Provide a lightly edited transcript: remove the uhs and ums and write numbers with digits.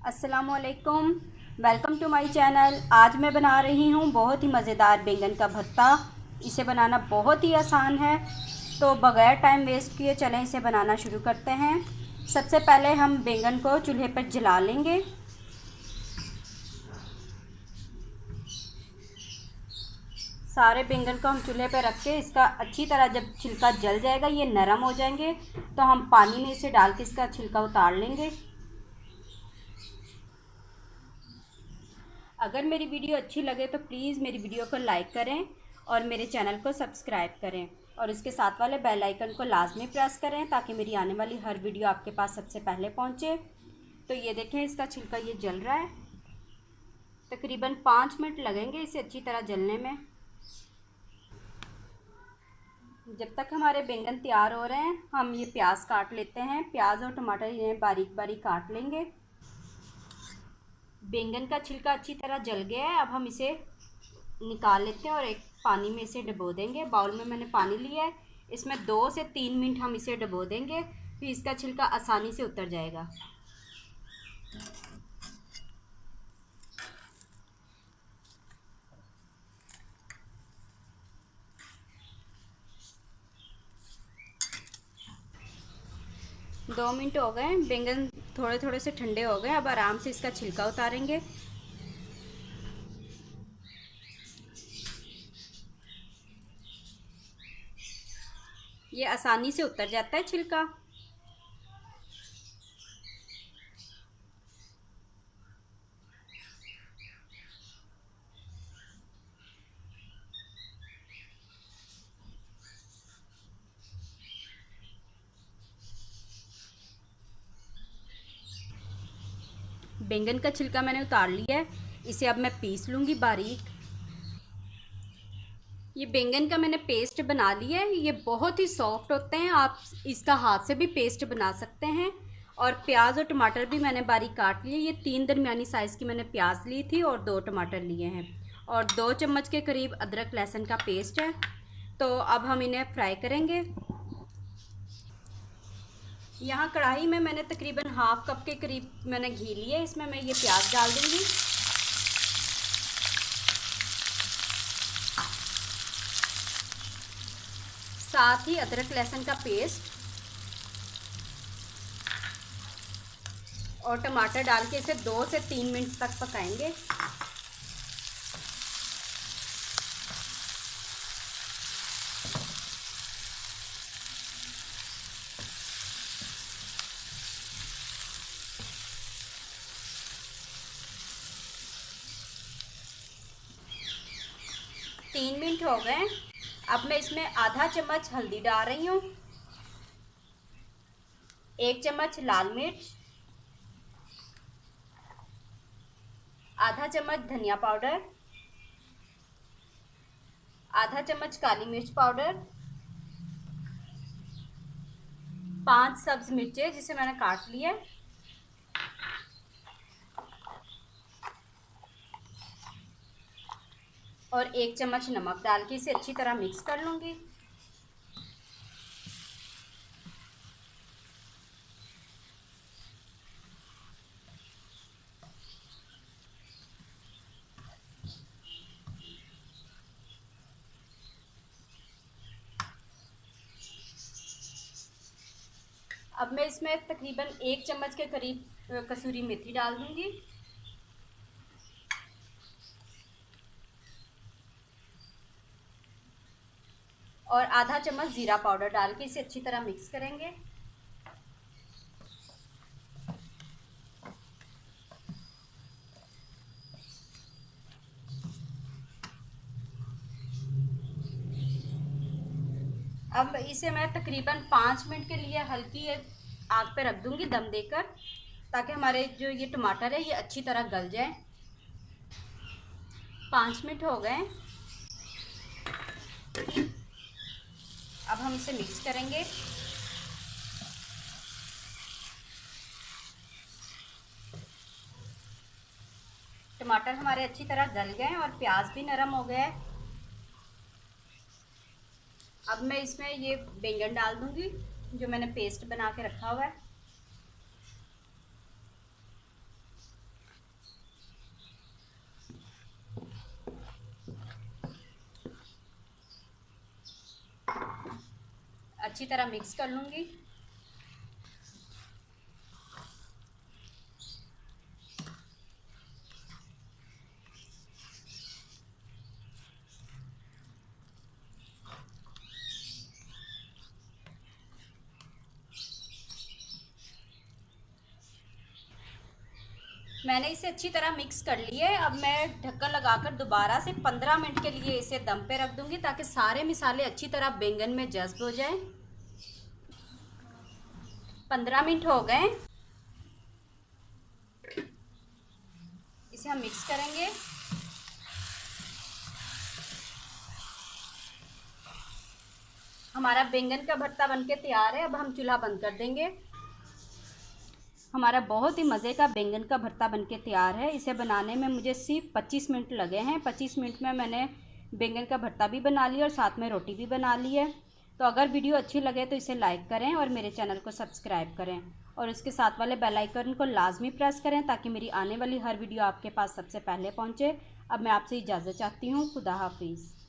अस्सलामुअलैकुम, welcome to my channel. आज मैं बना रही हूँ बहुत ही मज़ेदार बैंगन का भरता। इसे बनाना बहुत ही आसान है, तो बग़ैर टाइम वेस्ट किए चलें इसे बनाना शुरू करते हैं। सबसे पहले हम बैंगन को चूल्हे पर जला लेंगे। सारे बैंगन को हम चूल्हे पर रख के इसका अच्छी तरह जब छिलका जल जाएगा, ये नरम हो जाएंगे, तो हम पानी में इसे डाल के इसका छिलका उतार लेंगे। अगर मेरी वीडियो अच्छी लगे तो प्लीज़ मेरी वीडियो को लाइक करें और मेरे चैनल को सब्सक्राइब करें और इसके साथ वाले बेल आइकन को लाजमी प्रेस करें ताकि मेरी आने वाली हर वीडियो आपके पास सबसे पहले पहुंचे। तो ये देखें, इसका छिलका ये जल रहा है। तकरीबन 5 मिनट लगेंगे इसे अच्छी तरह जलने में। जब तक हमारे बैंगन तैयार हो रहे हैं हम ये प्याज काट लेते हैं। प्याज और टमाटर इन्हें बारीक बारीक काट लेंगे। बैंगन का छिलका अच्छी तरह जल गया है। अब हम इसे निकाल लेते हैं और एक पानी में इसे डुबो देंगे। बाउल में मैंने पानी लिया है, इसमें 2 से 3 मिनट हम इसे डुबो देंगे, फिर इसका छिलका आसानी से उतर जाएगा। दो मिनट हो गए, बैंगन थोड़े थोड़े से ठंडे हो गए। अब आराम से इसका छिलका उतारेंगे। ये आसानी से उतर जाता है छिलका। बैंगन का छिलका मैंने उतार लिया है, इसे अब मैं पीस लूँगी बारीक। ये बैंगन का मैंने पेस्ट बना लिया है। ये बहुत ही सॉफ्ट होते हैं, आप इसका हाथ से भी पेस्ट बना सकते हैं। और प्याज और टमाटर भी मैंने बारीक काट लिए। ये 3 दरमियानी साइज़ की मैंने प्याज ली थी और 2 टमाटर लिए हैं और 2 चम्मच के करीब अदरक लहसुन का पेस्ट है। तो अब हम इन्हें फ्राई करेंगे। यहाँ कढ़ाई में मैंने तकरीबन हाफ कप के करीब मैंने घी लिया है, इसमें मैं ये प्याज डाल दूँगी। साथ ही अदरक लहसुन का पेस्ट और टमाटर डाल के इसे 2 से 3 मिनट तक पकाएंगे। तीन मिनट हो गए। अब मैं इसमें आधा चम्मच हल्दी डाल रही हूँ, 1 चम्मच लाल मिर्च, आधा चम्मच धनिया पाउडर, आधा चम्मच काली मिर्च पाउडर, 5 सब्ज मिर्चें जिसे मैंने काट लिया है, और 1 चम्मच नमक डाल के इसे अच्छी तरह मिक्स कर लूँगी। अब मैं इसमें तकरीबन 1 चम्मच के करीब कसूरी मेथी डाल दूँगी और आधा चम्मच ज़ीरा पाउडर डाल के इसे अच्छी तरह मिक्स करेंगे। अब इसे मैं तकरीबन 5 मिनट के लिए हल्की आग पे रख दूंगी दम देकर, ताकि हमारे जो ये टमाटर है ये अच्छी तरह गल जाए। 5 मिनट हो गए। अब हम इसे मिक्स करेंगे। टमाटर हमारे अच्छी तरह गल गए और प्याज भी नरम हो गया है। अब मैं इसमें ये बैंगन डाल दूंगी जो मैंने पेस्ट बना के रखा हुआ है। अच्छी तरह मिक्स कर लूँगी। मैंने इसे अच्छी तरह मिक्स कर लिया है। अब मैं ढक्कन लगाकर दोबारा से 15 मिनट के लिए इसे दम पे रख दूंगी ताकि सारे मसाले अच्छी तरह बैंगन में जज्ब हो जाएं। 15 मिनट हो गए, इसे हम मिक्स करेंगे। हमारा बैंगन का भरता बनके तैयार है। अब हम चूल्हा बंद कर देंगे। हमारा बहुत ही मज़े का बैंगन का भरता बनके तैयार है। इसे बनाने में मुझे सिर्फ 25 मिनट लगे हैं। 25 मिनट में मैंने बैंगन का भरता भी बना लिया और साथ में रोटी भी बना ली है। तो अगर वीडियो अच्छी लगे तो इसे लाइक करें और मेरे चैनल को सब्सक्राइब करें और उसके साथ वाले बेल आइकन को लाजमी प्रेस करें ताकि मेरी आने वाली हर वीडियो आपके पास सबसे पहले पहुँचे। अब मैं आपसे इजाज़त चाहती हूँ। खुदा हाफिज़।